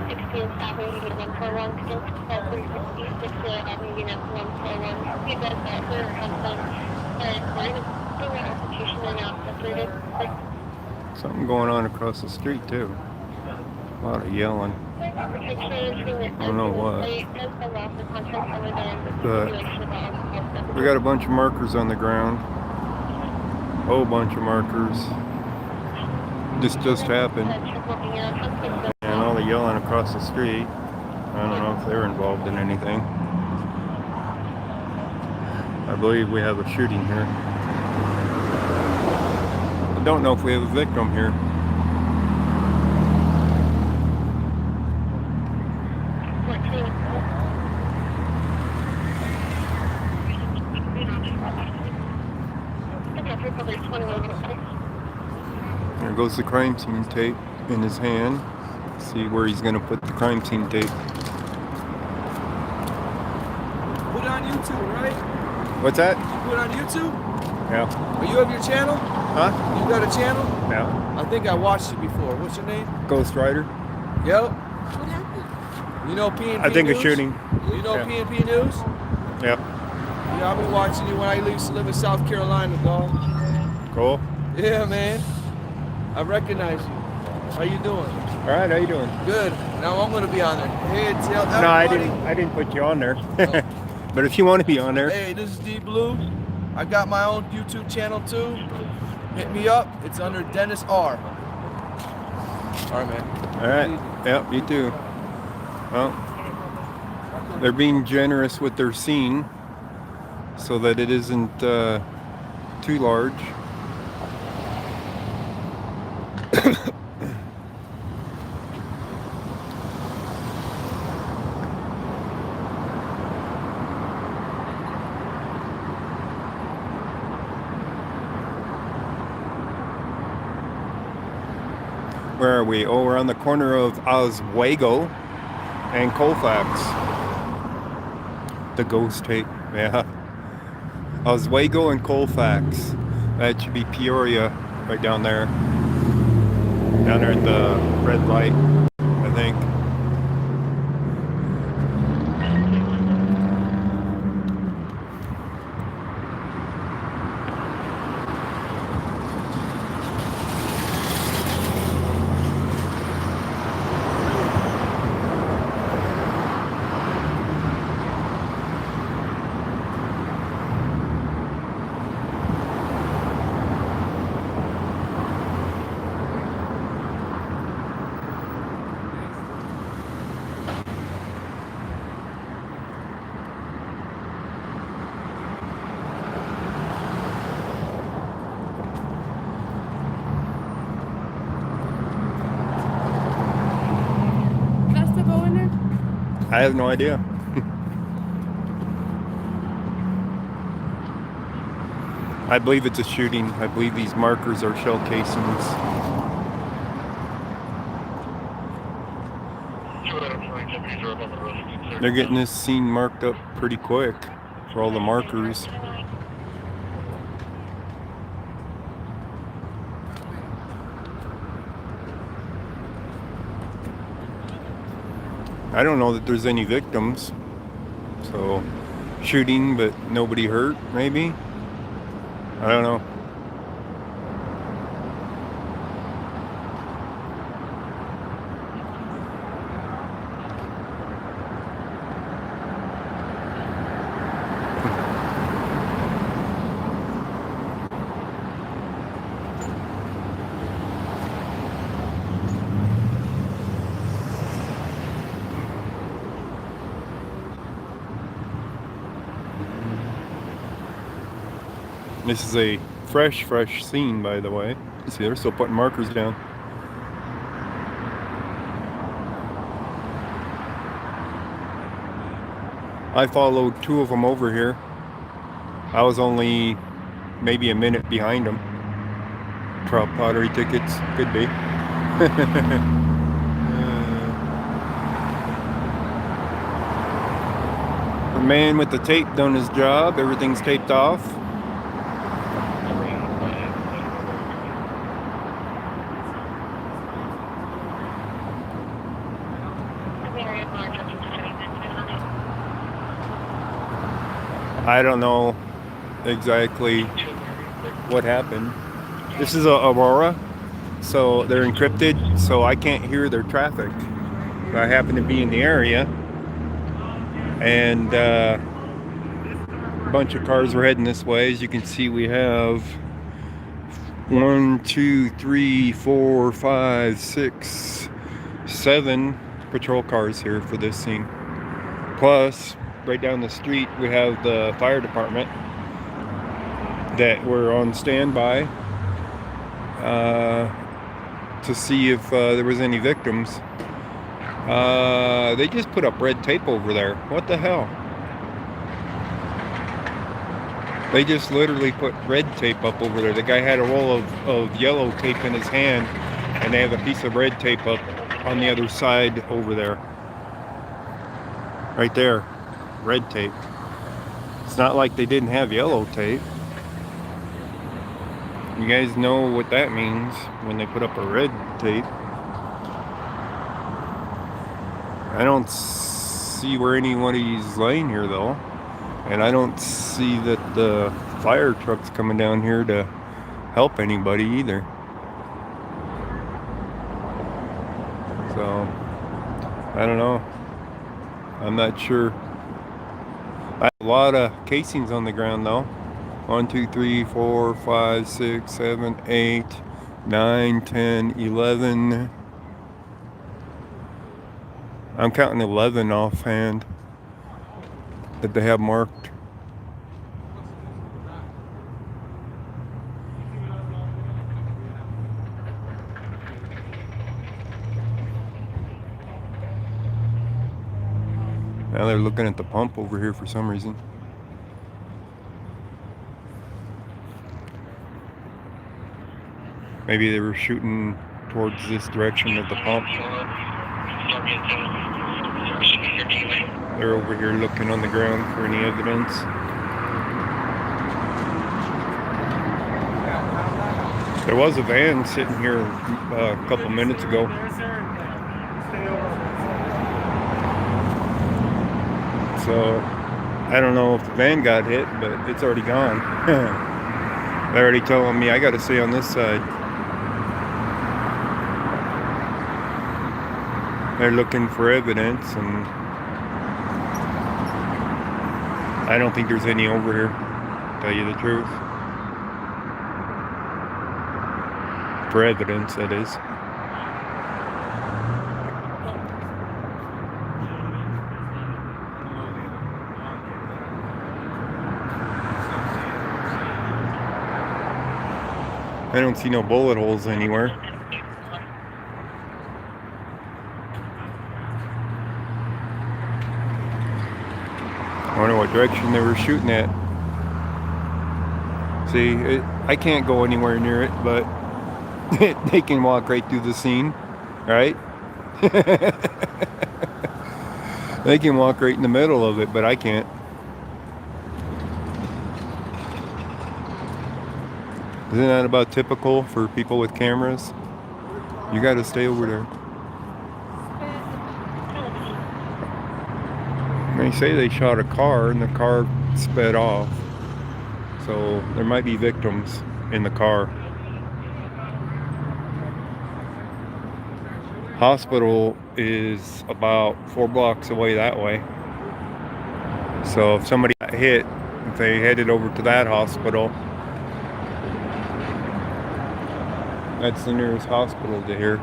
16 South Unit 141, connect to 366 Unit 141. You guys got her husband, and we're going to do an application and now separated. Something going on across the street too. A lot of yelling. I don't know what. But we got a bunch of markers on the ground. Whole bunch of markers. This just happened. And all the yelling across the street. I don't know if they're involved in anything. I believe we have a shooting here. I don't know if we have a victim here. There goes the crime scene tape in his hand. See where he's going to put the crime scene tape. Put it on YouTube, right? What's that? You put it on YouTube? Yeah. Are you have your channel? Huh? You got a channel? Yeah. I think I watched you before. What's your name? Ghost Rider. Yep. You know P&P I think News? a shooting. You know Yeah. P&P News? Yep. Yeah, I've been watching you when I used to live in South Carolina, dog. Cool. Yeah, man. I recognize you. How you doing? All right. How you doing? Good. Now I'm gonna be on there. Hey, tell everybody. No, I didn't put you on there. Oh. But if you want to be on there. Hey, this is D Blue. I got my own YouTube channel too. Hit me up. It's under Dennis R. All right, man. All right. Yep. You too. Well, they're being generous with their scene so that it isn't too large. Where are we? Oh, we're on the corner of Oswego and Colfax. The ghost tape, yeah. Oswego and Colfax. That should be Peoria, right down there. Down there at the red light, I think. I have no idea. I believe it's a shooting. I believe these markers are shell casings. They're getting this scene marked up pretty quick for all the markers. I don't know that there's any victims. So, shooting but nobody hurt, maybe? I don't know. This is a fresh scene, by the way. See, they're still putting markers down. I followed two of them over here. I was only maybe a minute behind them. Trout pottery tickets, could be. The man with the tape done his job. Everything's taped off. I don't know exactly what happened. This is a Aurora, so they're encrypted, so I can't hear their traffic. I happen to be in the area, and a bunch of cars were heading this way. As you can see, we have 1, 2, 3, 4, 5, 6, 7 patrol cars here for this scene. Plus, right down the street, we have the fire department that were on standby to see if there was any victims. They just put up red tape over there. What the hell? They just literally put red tape up over there. The guy had a roll of yellow tape in his hand, and they have a piece of red tape up on the other side over there. Right there. Red tape. It's not like they didn't have yellow tape. You guys know what that means when they put up a red tape. I don't see where anybody's laying here though. And I don't see that the fire truck's coming down here to help anybody either. So, I don't know. I'm not sure. I have a lot of casings on the ground though. 1, 2, 3, 4, 5, 6, 7, 8, 9, 10, 11. I'm counting 11 offhand that they have marked. Now they're looking at the pump over here for some reason. Maybe they were shooting towards this direction at the pump. They're over here looking on the ground for any evidence. There was a van sitting here a couple minutes ago. So I don't know if the van got hit, but it's already gone. They're already telling me I got to stay on this side. They're looking for evidence, and I don't think there's any over here, to tell you the truth. For evidence, that is. I don't see no bullet holes anywhere. I wonder what direction they were shooting at. See, I can't go anywhere near it, but they can walk right through the scene, right? They can walk right in the middle of it, but I can't. Isn't that about typical for people with cameras? You got to stay over there. They say they shot a car and the car sped off. So there might be victims in the car. Hospital is about 4 blocks away that way. So if somebody got hit, if they headed over to that hospital, that's the nearest hospital to here.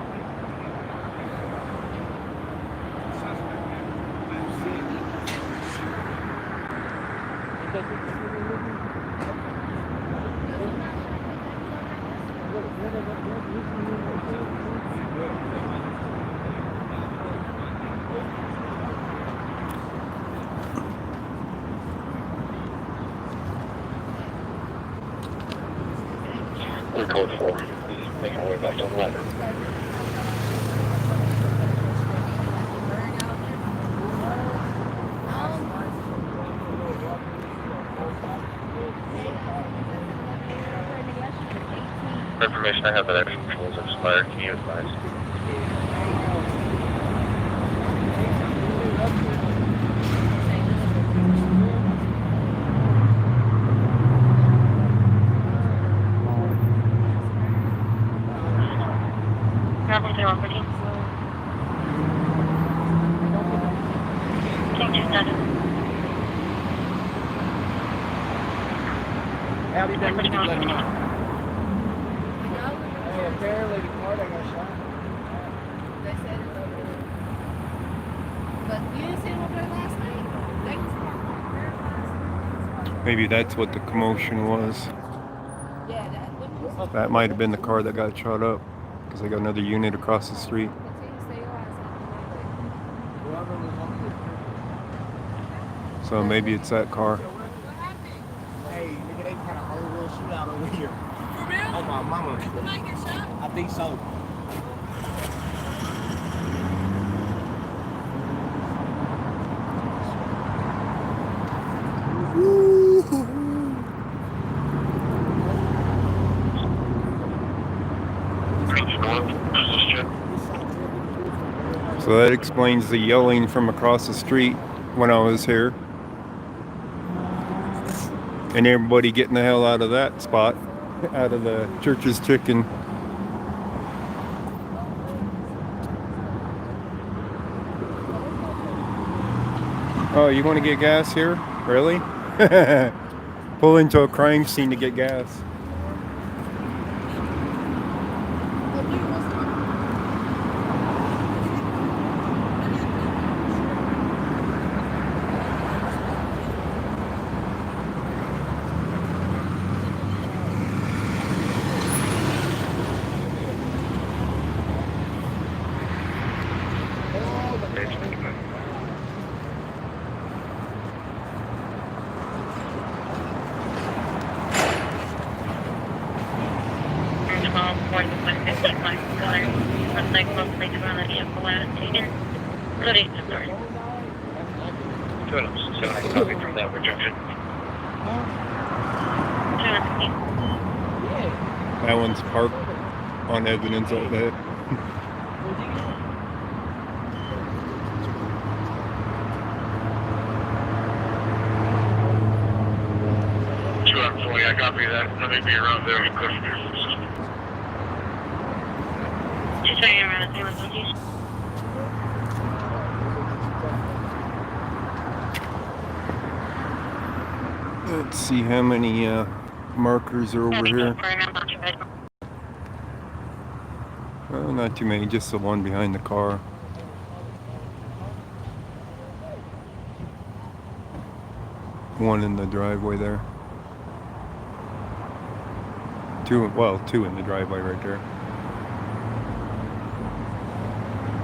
Code 4. Making our way back to 11. Information I have that action controls are expired. Can you advise? Howdy, then let him know. Hey, apparently the car that got shot. They said it's over there. But you didn't see him over there last night? They was parked there last night. Maybe that's what the commotion was. Yeah, that wouldn't That might have been the car that got shot up, because they got another unit across the street. So maybe it's that car. Hey, nigga, they had a whole little shootout over here. For real? Oh, my mama. Did I get shot? I think so. So that explains the yelling from across the street when I was here. And everybody getting the hell out of that spot, out of the Church's Chicken. Oh, you want to get gas here? Really? Pull into a crime scene to get gas. That one's parked on evidence of that. I copy that. Let me be around there. She's turning around and saying, "Please." Let's see how many markers are over here. Well, not too many, just the one behind the car. One in the driveway there. Two in the driveway right there.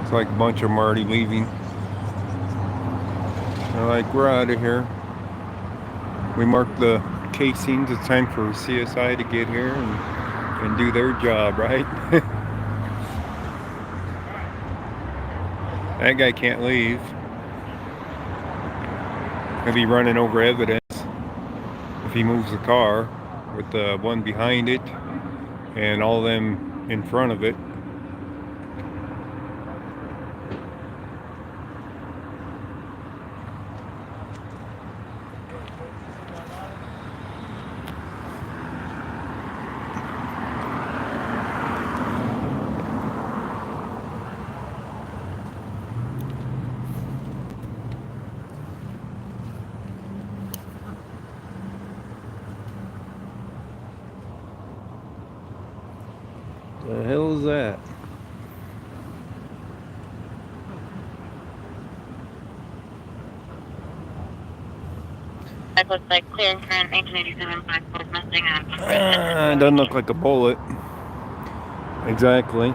It's like a bunch of them already leaving. They're like, we're out of here. We marked the casings. It's time for CSI to get here and do their job, right? That guy can't leave. He'll be running over evidence if he moves the car with the one behind it and all them in front of it. The hell is that? That looks like clear and current 1987 Black Bolt Mustang. It doesn't look like a bullet. Exactly.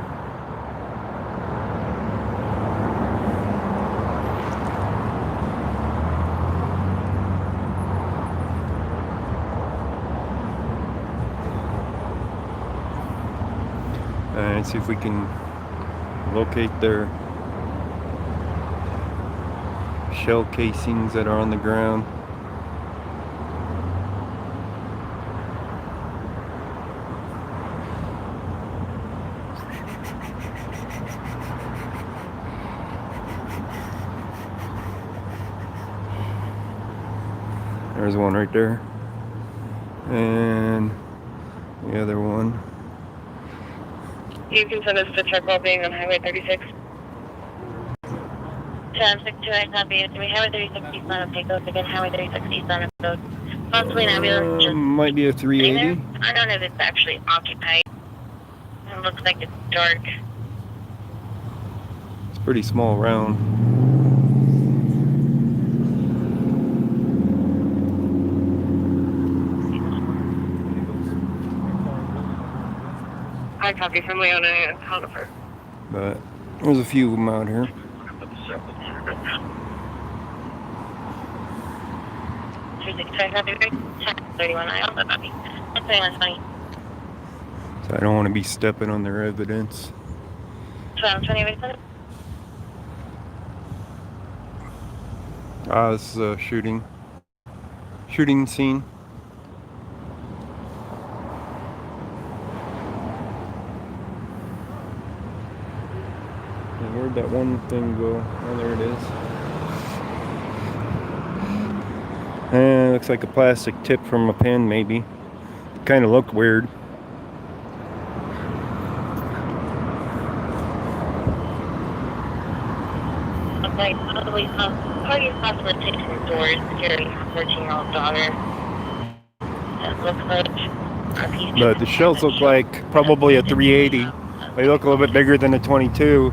Alright, see if we can locate their shell casings that are on the ground. There's one right there. And the other one. You can send us to truck while being on Highway 36. 10-628 copy. It's me, Highway 36 East on a Pecos. Again, Highway 36 East on a Pecos. Possibly an ambulance just Might be a sitting there. 380. I don't know if it's actually occupied. It looks like it's dark. It's pretty small round. I copy from Leona and Conifer. But there's a few of them out here. 265 copy, 31 I also copy. That's 2120. So I don't want to be stepping on their evidence. 1220 everybody. This is a shooting scene. And where'd that one thing go? Oh, there it is. Looks like a plastic tip from a pen, maybe. Kind of looked weird. Okay, probably parties possibly taking doors carrying her 14-year-old daughter. It looks like RPC. But the shells look like probably a 380. They look a little bit bigger than a 22.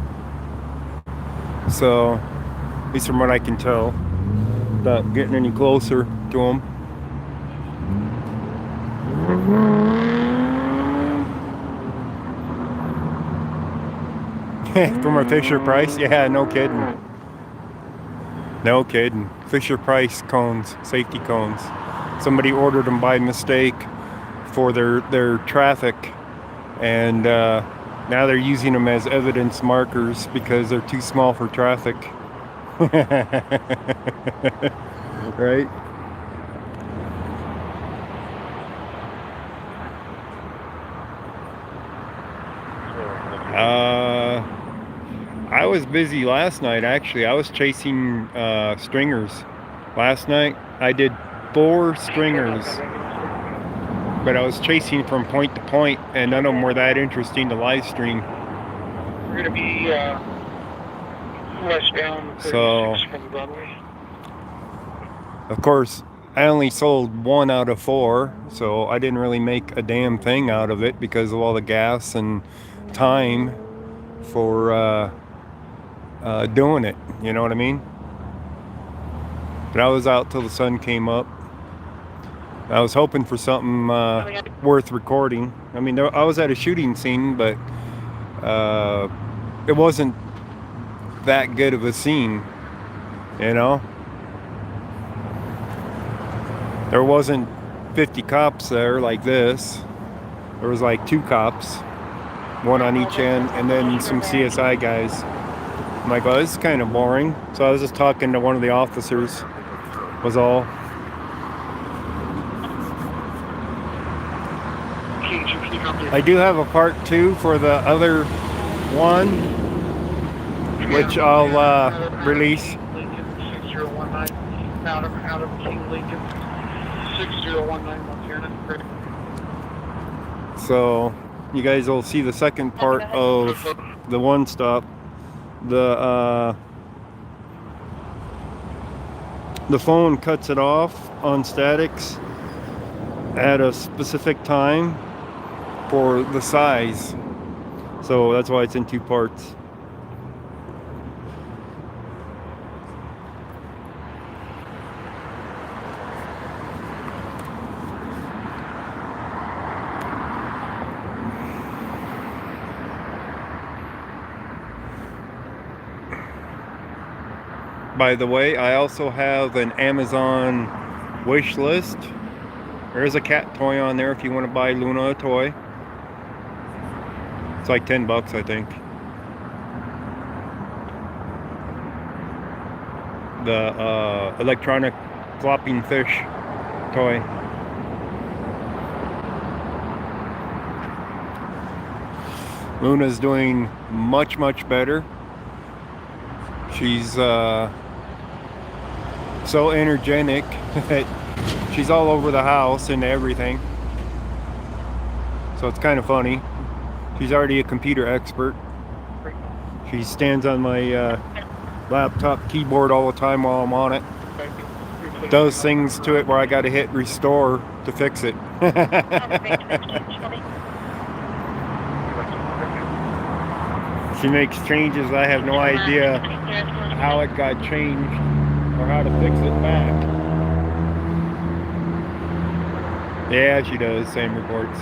So, at least from what I can tell, without getting any closer to them. From a Fisher Price? Yeah, no kidding. No kidding. Fisher Price cones, safety cones. Somebody ordered them by mistake for their traffic, and now they're using them as evidence markers because they're too small for traffic. Right? I was busy last night, actually. I was chasing stringers last night. I did 4 stringers, but I was chasing from point to point, and none of them were that interesting to live stream. We're going to be westbound 36 So, from Broadway. of course, I only sold 1 out of 4, so I didn't really make a damn thing out of it because of all the gas and time for doing it, you know what I mean? But I was out till the sun came up. I was hoping for something worth recording. I mean, I was at a shooting scene, but it wasn't that good of a scene, you know? There wasn't 50 cops there like this. There was like 2 cops, 1 on each end, and then some CSI guys. I'm like, well, this is kind of boring. So I was just talking to one of the officers, was all. I do have a part 2 for the other one, which I'll release. Lincoln 6019, out of King Lincoln 6019, Montana. So you guys will see the second part of the one stop. The phone cuts it off on statics at a specific time for the size, so that's why it's in 2 parts. By the way, I also have an Amazon wish list. There is a cat toy on there if you want to buy Luna a toy. It's like $10, I think. The electronic flopping fish toy. Luna's doing much, much better. She's so energetic that she's all over the house and everything. So it's kind of funny. She's already a computer expert. She stands on my laptop keyboard all the time while I'm on it. does things to it where I gotta hit restore to fix it. She makes changes. I have no idea how it got changed or how to fix it back. Yeah, she does. Same reports.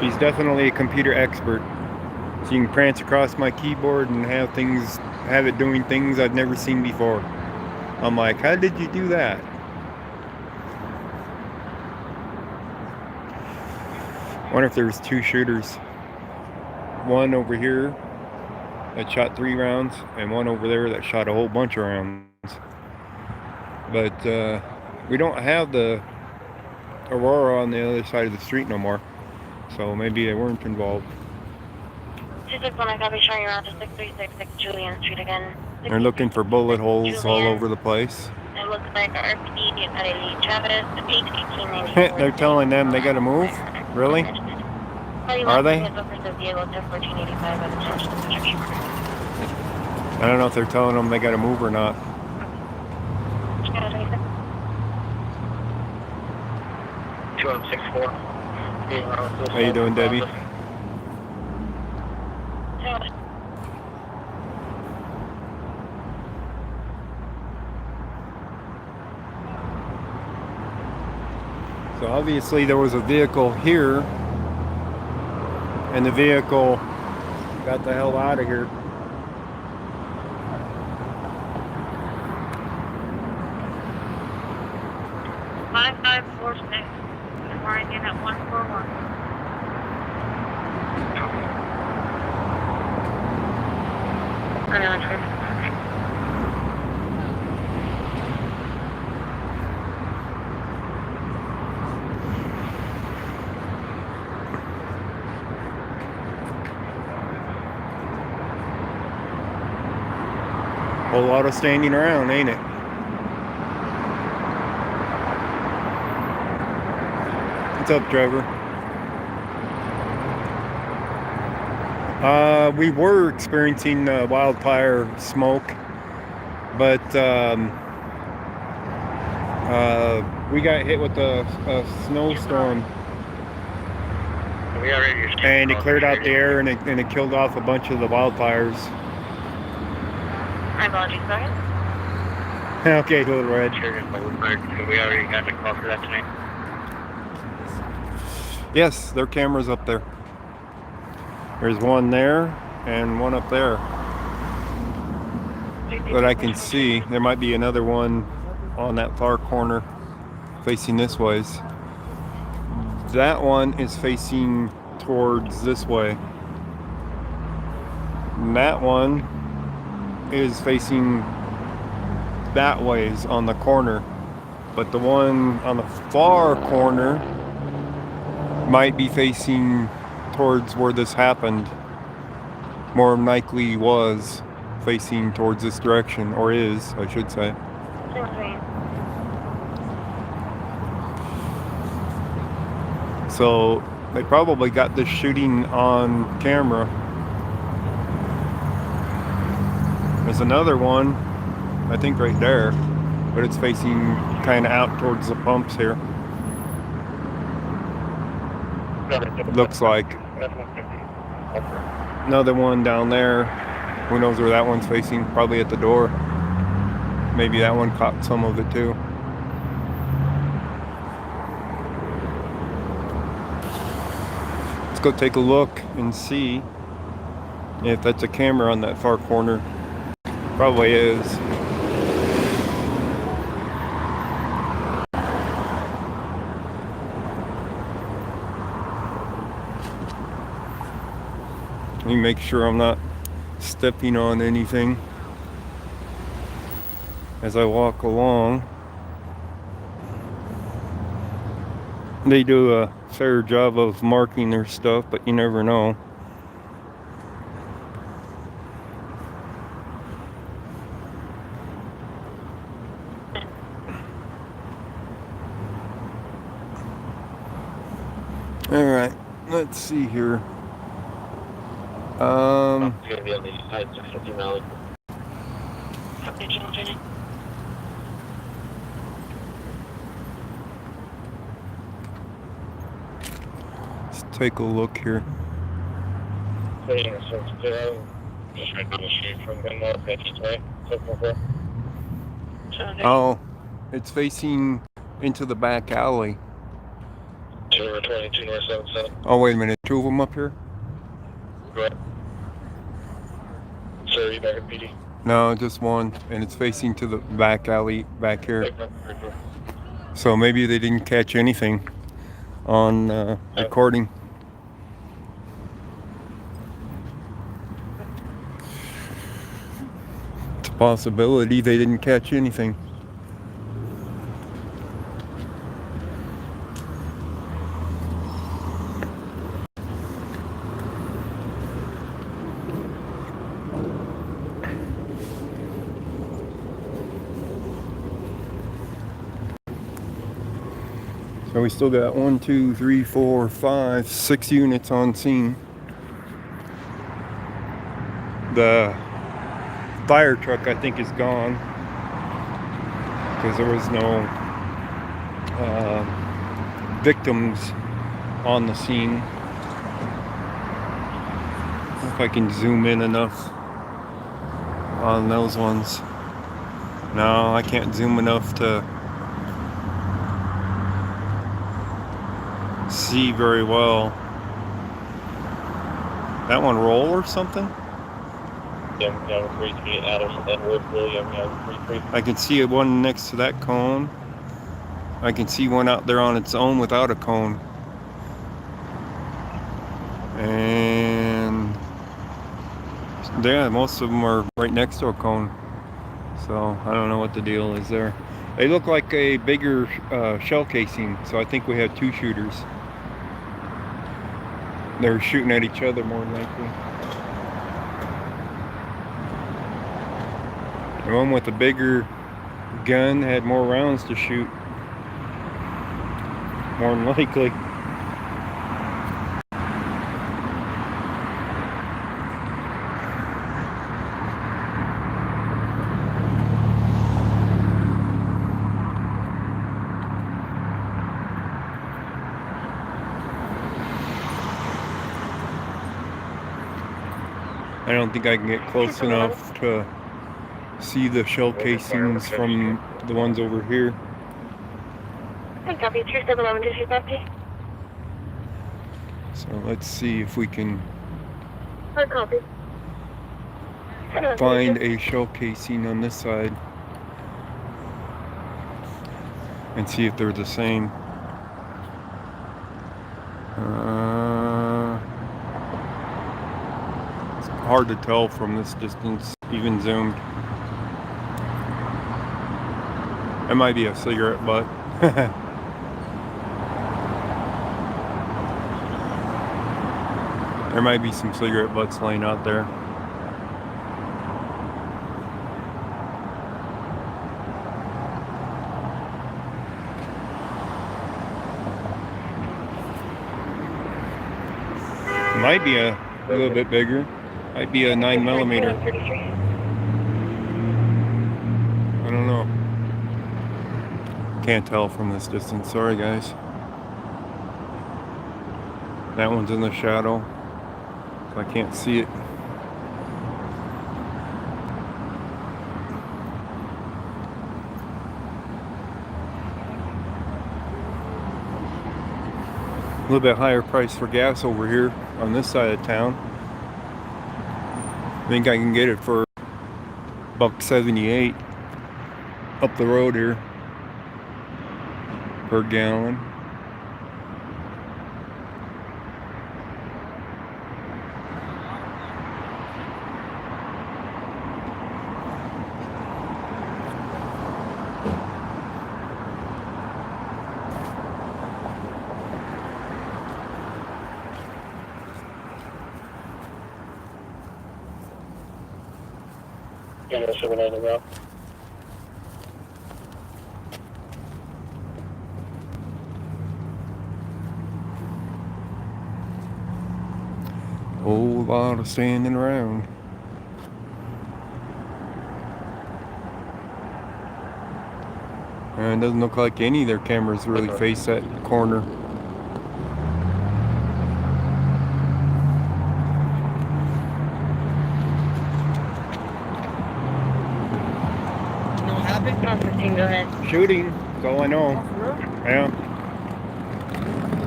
She's definitely a computer expert. She can prance across my keyboard and have it doing things I've never seen before. I'm like, how did you do that? Wonder if there's two shooters. One over here that shot 3 rounds, and one over there that shot a whole bunch of rounds. But we don't have the Aurora on the other side of the street no more, so maybe they weren't involved. 261, I copy, showing around to 6366 Julian Street again. They're looking for bullet holes all over the place. It looks like RP at a Travis 81894. They're telling them they gotta move? Really? Are they? I don't know if they're telling them they gotta move or not. How you doing, Debbie? So obviously there was a vehicle here, and the vehicle got the hell out of here. Five 546. Warren in at 141. Whole lot of standing around, ain't it? What's up, Trevor? We were experiencing wildfire smoke, but we got hit with a snowstorm, and it cleared out the air, and it killed off a bunch of the wildfires. My apologies, go ahead. Okay, Little Red. We already got the call for that tonight. Yes, their camera's up there. There's one there and one up there that I can see. There might be another one on that far corner facing this ways. That one is facing towards this way. And that one is facing that ways on the corner. But the one on the far corner might be facing towards where this happened. More than likely was facing towards this direction, or is, I should say. So they probably got this shooting on camera. There's another one, I think right there, but it's facing kind of out towards the pumps here. Looks like. Another one down there. Who knows where that one's facing? Probably at the door. Maybe that one caught some of it too. Let's go take a look and see if that's a camera on that far corner. Probably is. Let me make sure I'm not stepping on anything as I walk along. They do a fair job of marking their stuff, but you never know. All right, let's see here. It's gonna be on the east side, 650 Malley. take a look here. Putting a 6-0. Just right down the street from Gilmore, 53. 614. Oh, it's facing into the back alley. 222 North 77. Oh, wait a minute. Two of them up here? Go ahead. Sir, you back at PD? No, just one. And it's facing to the back alley back here. Take that. Very cool. So maybe they didn't catch anything on recording. It's a possibility they didn't catch anything. So we still got 1, 2, 3, 4, 5, 6 units on scene. The fire truck, I think, is gone because there was no victims on the scene. If I can zoom in enough on those ones. No, I can't zoom enough to see very well. That one roll or something? Yeah, 33 Adams and Wood William, 33. I can see one next to that cone. I can see one out there on its own without a cone. And yeah, most of them are right next to a cone. So I don't know what the deal is there. They look like a bigger shell casing, so I think we had two shooters. They were shooting at each other more than likely. The one with the bigger gun had more rounds to shoot, more than likely. I don't think I can get close enough to see the shell casings from the ones over here. I copy 3711 to 250. So let's see if we can Hard copy. find a shell casing on this side and see if they're the same. It's hard to tell from this distance, even zoomed. That might be a cigarette butt. There might be some cigarette butts laying out there. Might be a little bit bigger. Might be a 9mm. I don't know. Can't tell from this distance. Sorry, guys. That one's in the shadow, so I can't see it. A little bit higher price for gas over here on this side of town. I think I can get it for $1.78 up the road here per gallon. Yeah, 79 around. Whole lot of standing around. And it doesn't look like any of their cameras really face that corner. Shooting, that's all I know. Oh, for real? Yeah.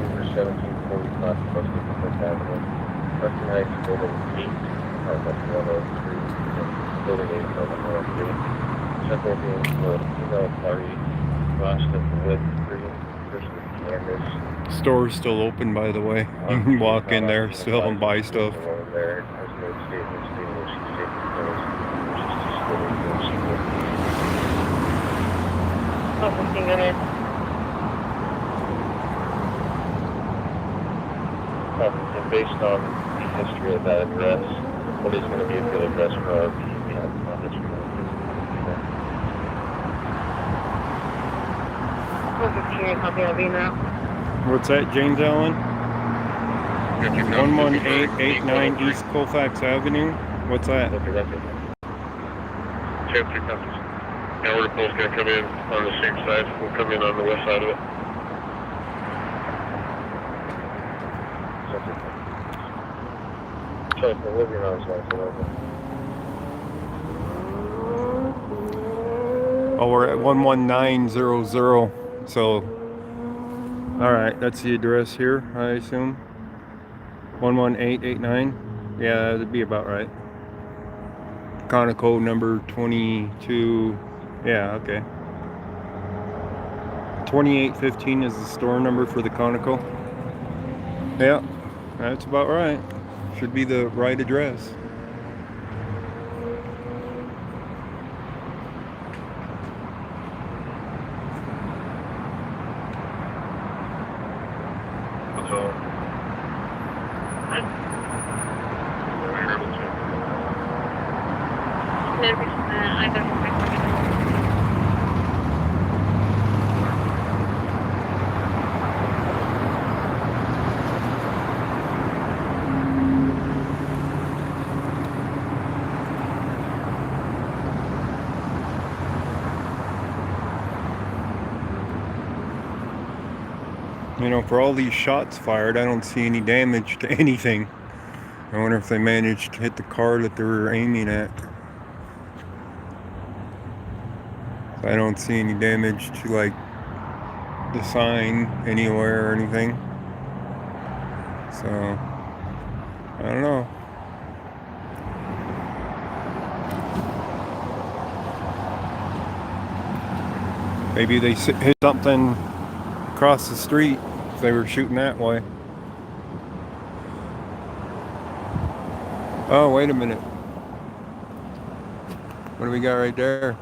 Number 1745 posted to Fifth Avenue. Recognized building 8, apartment 103, building 8, apartment 103. Several being for female party, lost of wood, green, person canvas. Store's still open, by the way. You can walk in there still and buy stuff. There has made statements stating that she's taking pills. She's disclosing no secret. Oh, 15 minutes. And based on the history of that address, what is going to be a good address for our we have on this road? Oh, 15, copy of email. What's that, James Allen? 11889 East Colfax Avenue. What's that? Chance 3 copies. Now we're both going to come in on the same side. We'll come in on the west side of it. Check the living room side. Oh, we're at 11900. So, alright, that's the address here, I assume. 11889. Yeah, that'd be about right. Conoco number 22. Yeah, okay. 2815 is the store number for the Conoco. Yeah, that's about right. Should be the right address. I don't know. You know, for all these shots fired, I don't see any damage to anything. I wonder if they managed to hit the car that they were aiming at. I don't see any damage to, like, the sign anywhere or anything. So, I don't know. Maybe they hit something across the street if they were shooting that way. Oh, wait a minute. What do we got right there?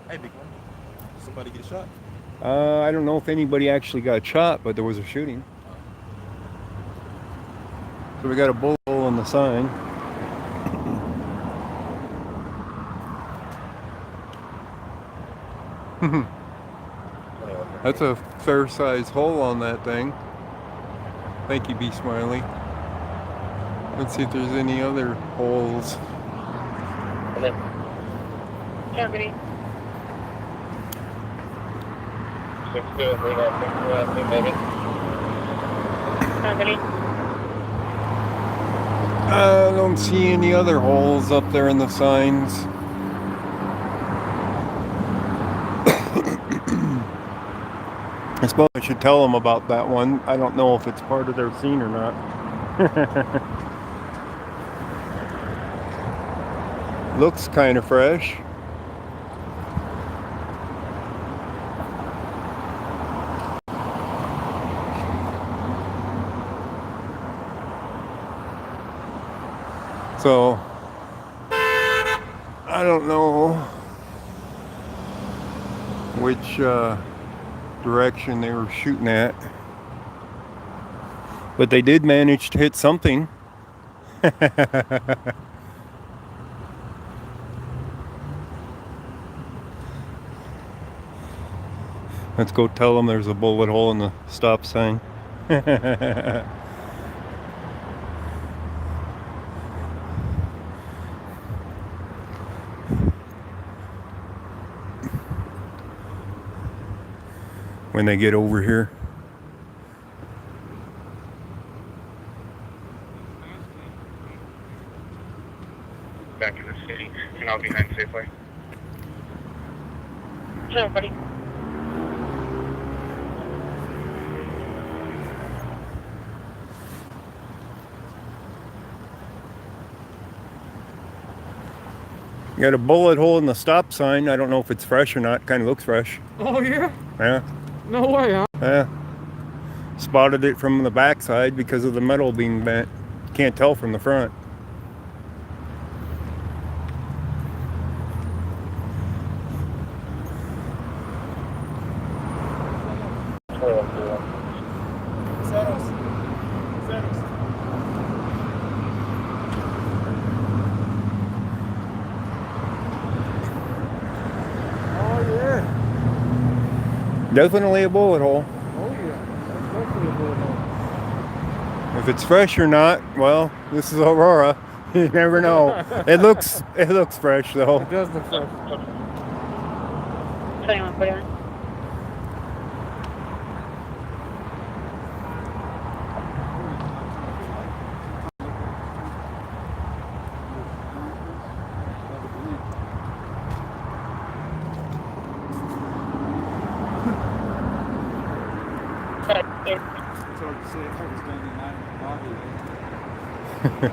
Hey, big one. Somebody get shot? I don't know if anybody actually got shot, but there was a shooting. So we got a bullet hole in the sign. That's a fair size hole on that thing. Thank you, Be Smiley. Let's see if there's any other holes. Germany. 6 2, we got 6 2, maybe. Germany. I don't see any other holes up there in the signs. I suppose I should tell them about that one. I don't know if it's part of their scene or not. Looks kind of fresh. So, I don't know which direction they were shooting at, but they did manage to hit something. Let's go tell them there's a bullet hole in the stop sign. when they get over here. Back in the city, and I'll be behind Safeway. Sure, buddy. You got a bullet hole in the stop sign. I don't know if it's fresh or not. Kind of looks fresh. Oh yeah? Yeah. No way, huh? Yeah. Spotted it from the backside because of the metal being bent. Can't tell from the front. Oh yeah. Definitely a bullet hole. Oh yeah. That's definitely a bullet hole. If it's fresh or not, well, this is Aurora. You never know. It looks fresh though. It does look fresh. 2141. It's hard to say if I was standing line in the lobby there.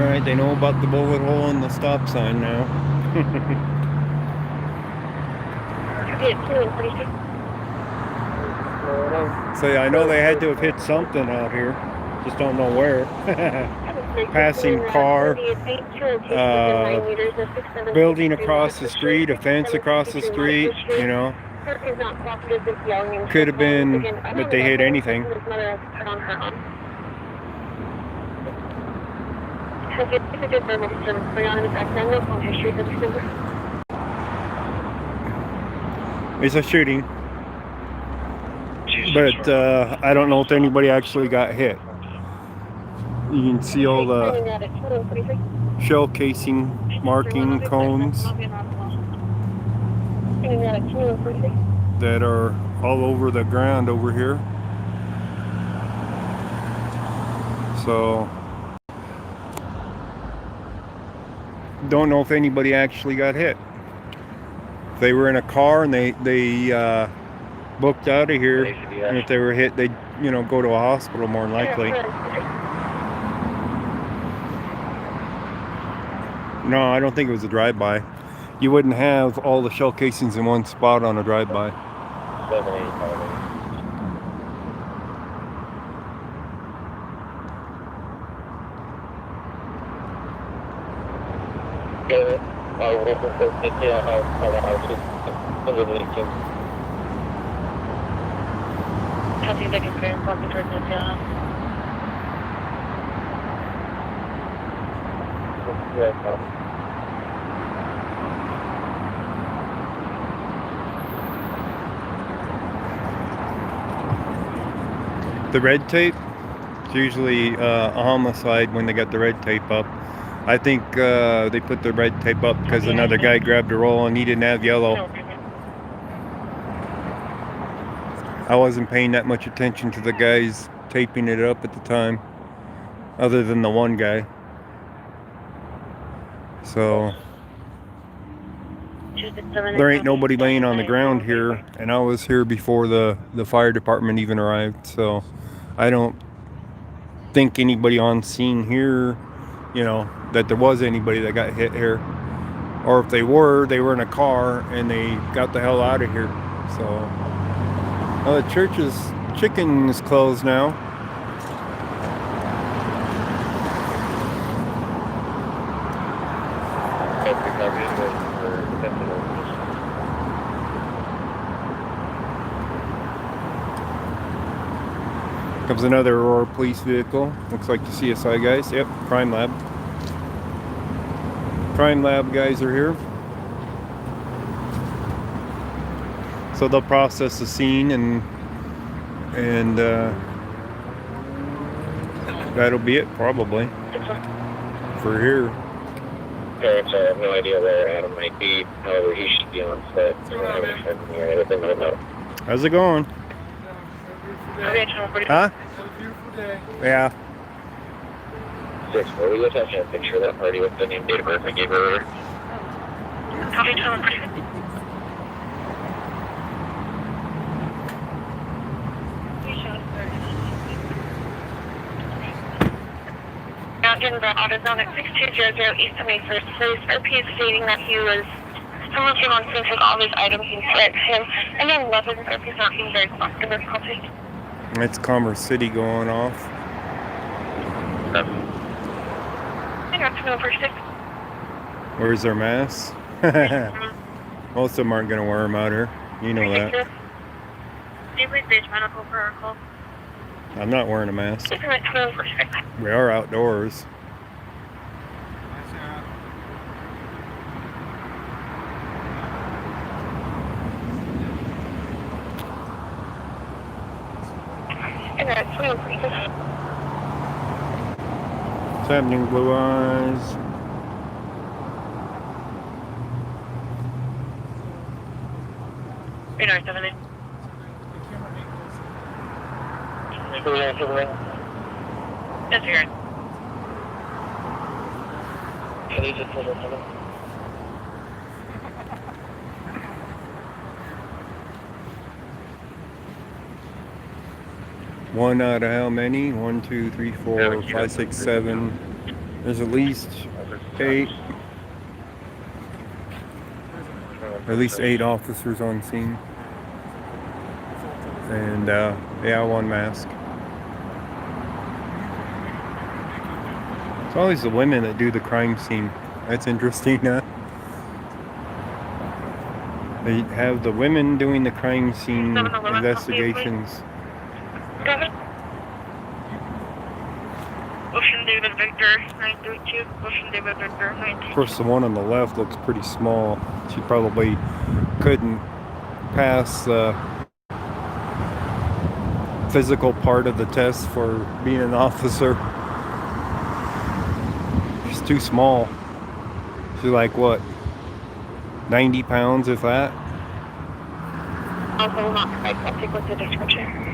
Alright, they know about the bullet hole in the stop sign now. So yeah, I know they had to have hit something out here. Just don't know where. Passing car, building across the street, a fence across the street, you know. Could have been, but they hit anything. It's a shooting, but I don't know if anybody actually got hit. You can see all the shell casing marking cones that are all over the ground over here. So don't know if anybody actually got hit. If they were in a car and they booked out of here, and if they were hit, they'd go to a hospital more than likely. No, I don't think it was a drive-by. You wouldn't have all the shell casings in one spot on a drive-by. 785. The red tape, it's usually a homicide when they got the red tape up. I think they put the red tape up because another guy grabbed a roll and he didn't have yellow. I wasn't paying that much attention to the guys taping it up at the time, other than the one guy. So there ain't nobody laying on the ground here, and I was here before the fire department even arrived, so I don't think anybody on scene here, that there was anybody that got hit here. Or if they were in a car and they got the hell out of here. So the church's chicken is closed now. Comes another Aurora police vehicle. Looks like the CSI guys. Yep, crime lab. Crime lab guys are here. So they'll process the scene and that'll be it probably for here. Okay, so I have no idea where Adam might be. However, he should be on set. So I haven't heard anything right now. How's it going? Okay, Huh? Have a beautiful day. Yeah. 6, will you attach a picture of that party with the name, date of birth I gave her earlier? Copy, 12. Mountain Belt AutoZone at 6200 East 21st Place. RP is stating that someone came on scene, took all his items and threatened him, and then left him. RP is not being very cooperative with copy. It's Commerce City going off. I got to know for 6. Where's their masks? Most of them aren't going to wear them out here. You know that. Deeply Bridge Medical Protocol. I'm not wearing a mask. I got to know for 6. We are outdoors. I got to know for 6. What's happening, Blue Eyes? Radar 7. That's your. One out of how many? 1, 2, 3, 4, 5, 6, 7. There's at least 8. At least 8 officers on scene. And yeah, 1 mask. It's always the women that do the crime scene. That's interesting, huh? They have the women doing the crime scene investigations. Ocean David Victor 932. Ocean David Victor 932. Of course, the one on the left looks pretty small. She probably couldn't pass the physical part of the test for being an officer. She's too small. She's like, what, 90 pounds, if that? Also not correct. I'll take with the description.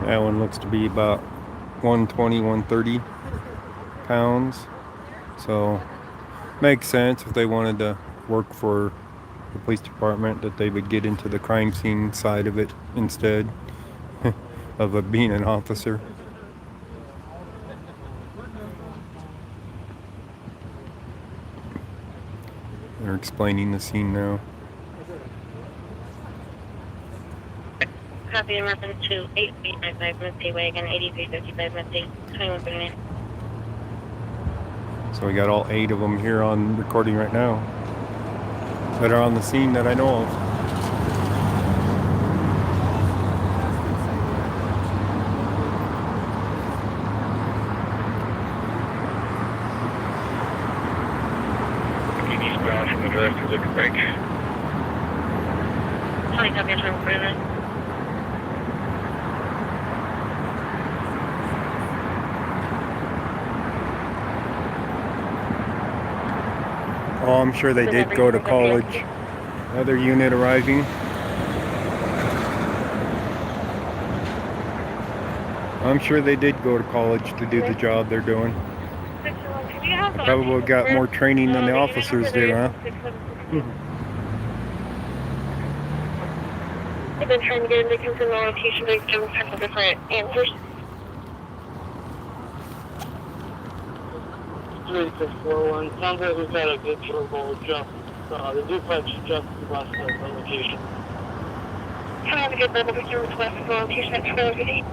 That one looks to be about 120, 130 pounds. So makes sense if they wanted to work for the police department that they would get into the crime scene side of it instead of being an officer. They're explaining the scene now. Copy in reference to 8855 Misty Wagon, 8355 Misty, 2139. So we got all 8 of them here on recording right now that are on the scene that I know of. From the director, take a break. 20 copy, 2139. Oh, I'm sure they did go to college. Another unit arriving. I'm sure they did go to college to do the job they're doing. Probably got more training than the officers do, huh? I've been trying to get into confirm the location, but given several different answers. 3641. Sounds like we've got a good verbal adjust. The duplex just left the location. Can I have a good level with your request for location at 12:50?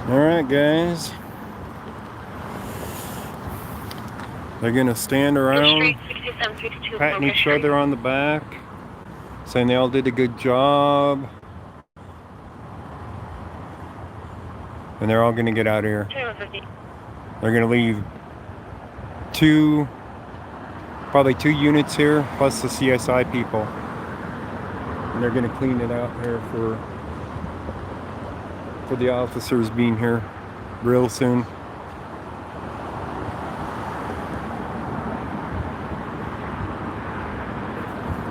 Alright, guys. They're gonna stand around, Street 6752 patting Focus each Street. other on the back, saying they all did a good job. And they're all gonna get out of here. 2150. They're gonna leave probably two units here, plus the CSI people. And they're gonna clean it out here for the officers being here real soon.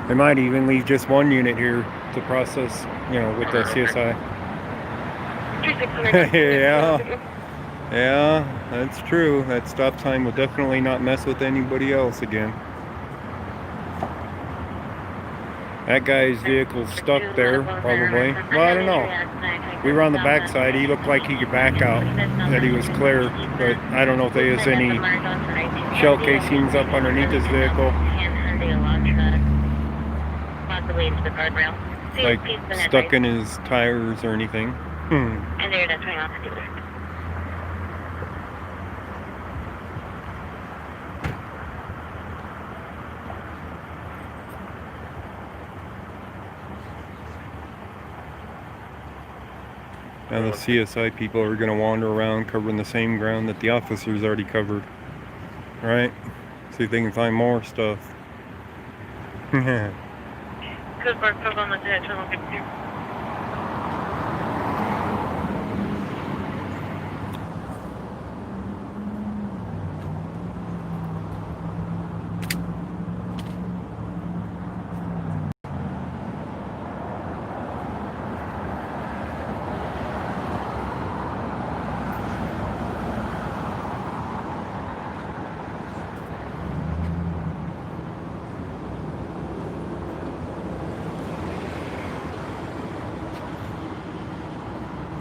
They might even leave just one unit here to process, you know, with the CSI. 3600. Yeah, that's true. That stop sign will definitely not mess with anybody else again. That guy's vehicle's stuck there, probably. Well, I don't know. We were on the back side. He looked like he could back out, that he was clear. But I don't know if there is any shell casings up underneath his vehicle. Like stuck in his tires or anything. And there, that's right off the dealer. Now the CSI people are going to wander around covering the same ground that the officers already covered. Right? See if they can find more stuff. Good work, on the 2152.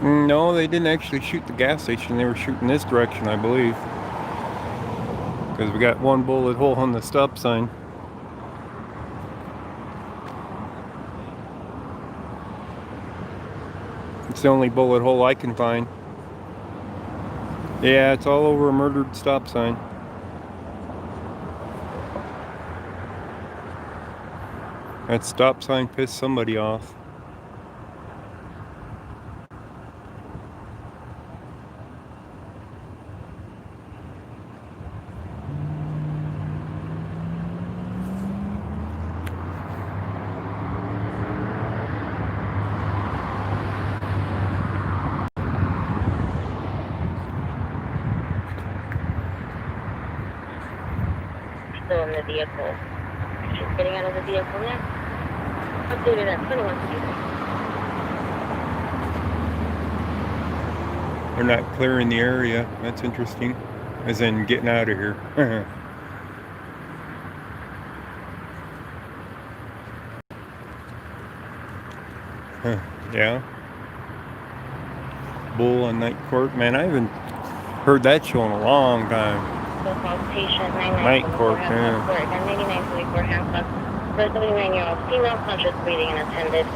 No, they didn't actually shoot the gas station. They were shooting this direction, I believe. Because we got one bullet hole on the stop sign. It's the only bullet hole I can find. Yeah, it's all over a murdered stop sign. That stop sign pissed somebody off. Still in the vehicle. She's getting out of the vehicle now. Updated at 2150. They're not clearing the area. That's interesting. As in getting out of here. Yeah. Bull on Night Court. Man, I haven't heard that show in a long time. Patient Night Court, yeah. 9944 handcuffs. For a 79-year-old female conscious breathing and attended,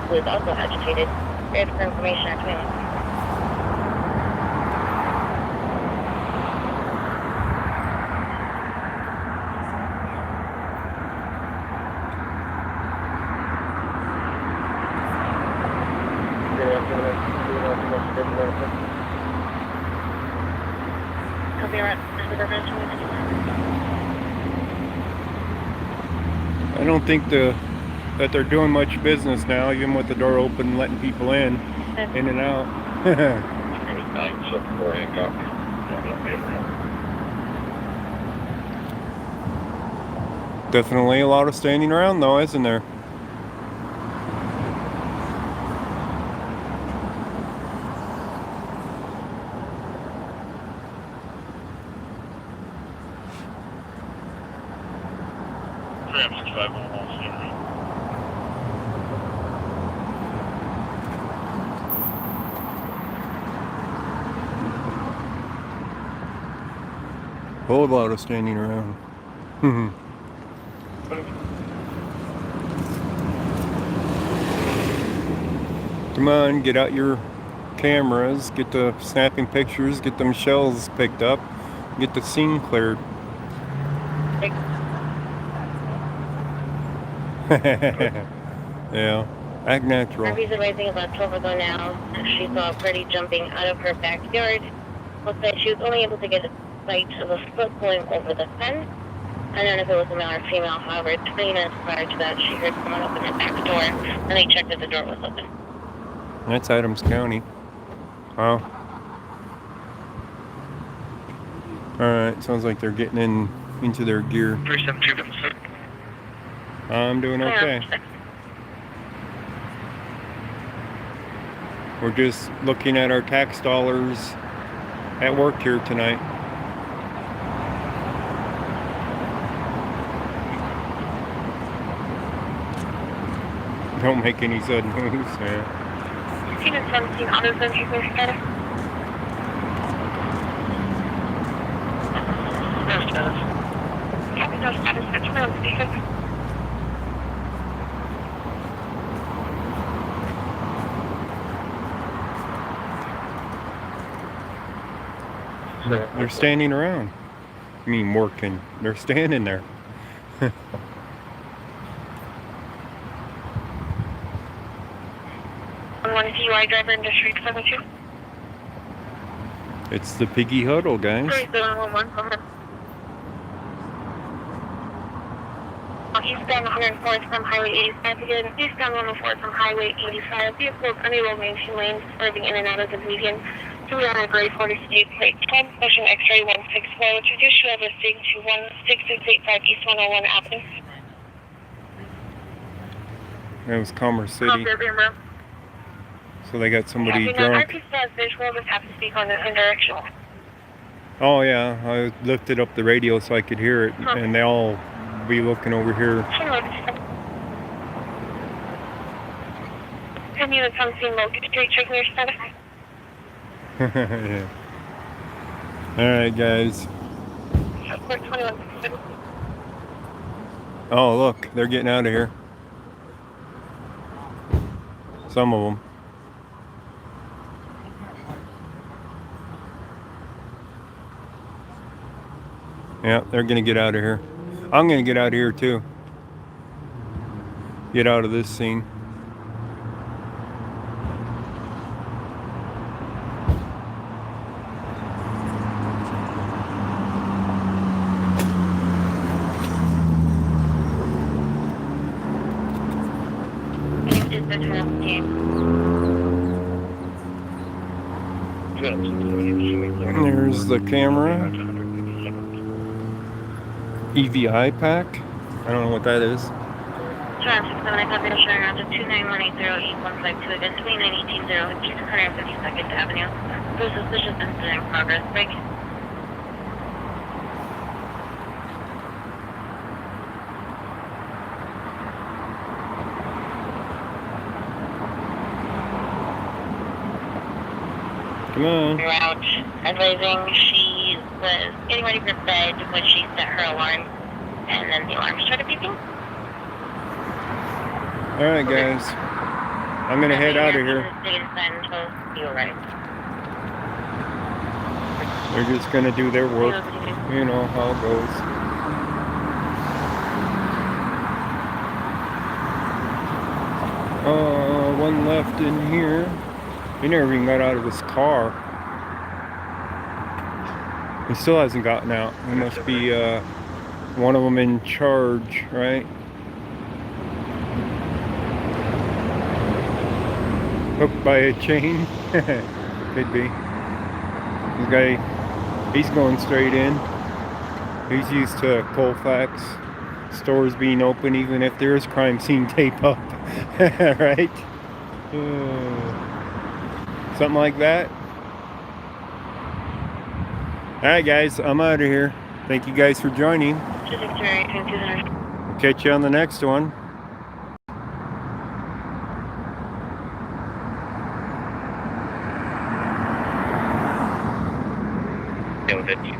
who is also agitated. Ready for information at 21. Copyright. I don't think that they're doing much business now, even with the door open, letting people in and out. Definitely a lot of standing around though, isn't there? Whole lot of standing around. Come on, get out your cameras, get the snapping pictures, get them shells picked up, get the scene cleared. Yeah, act natural. Harvey's arriving about 12 ago now. She saw a party jumping out of her backyard. Looks like she was only able to get a sight of a foot going over the fence. I don't know if it was a male or female. However, 20 minutes prior to that, she heard someone open her back door, and they checked that the door was open. That's Adams County. Wow. Alright, sounds like they're getting into their gear. I'm doing okay. We're just looking at our tax dollars at work here tonight. Don't make any sudden moves, man. 16 and 17 autos and people status. No status. Copy, no status. That's my own speaker. They're standing around. I mean, working. They're standing there. One DUI driver in District 72. It's the piggy huddle, guys. 3711. Eastbound 104 from Highway 85 again. Eastbound 104 from Highway 85. Vehicles unable to maintain lanes, swerving in and out of the median. 2 on a gray 48 plate. Time session X-ray 164, which reduced to over state to 16685 East 101 Avenue. That was Commerce City. Remember. So they got somebody Yeah, drunk. RP says visual, just have to speak on this in directional. Oh yeah, I lifted up the radio so I could hear it, and they all be looking over here. 10 units on scene, local street, checking your status. Yeah. Alright, guys. Support 21. Oh, look, they're getting out of here. Some of them. Yeah, they're gonna get out of here. I'm gonna get out of here too. Get out of this scene. There's the camera. EVI pack. I don't know what that is. Traffic 795 showing around to 291808152 again 29880 East 152nd Avenue. There's a suspicious incident in progress. Break. Come on. Route advising she was getting ready for bed when she set her alarm, and then the alarm started beeping. Alright, guys. I'm gonna head out of here. You're right. They're just gonna do their work. You know how it goes. One left in here. He never even got out of his car. He still hasn't gotten out. He must be one of them in charge, right? Hooked by a chain. Could be. This guy, he's going straight in. He's used to Colfax stores being open even if there is crime scene tape up. Right? Something like that. Alright guys, I'm out of here. Thank you guys for joining. Catch you on the next one. Yeah, with that, you